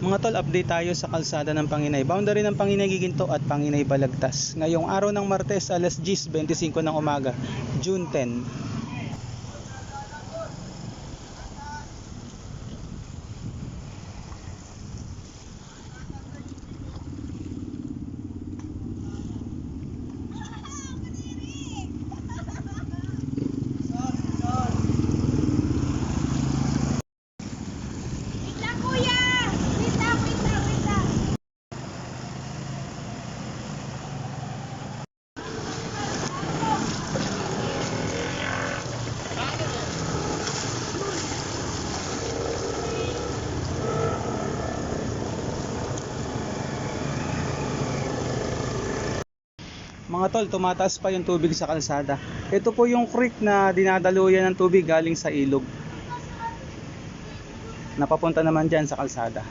Mga tol, update tayo sa kalsada ng Panginay. Boundary ng Panginay Giginto at Panginay Balagtas. Ngayong araw ng Martes, alas 10:25 ng umaga, June 10. Mga tol, tumataas pa yung tubig sa kalsada. Ito po yung creek na dinadaluyan ng tubig galing sa ilog. Napapunta naman dyan sa kalsada.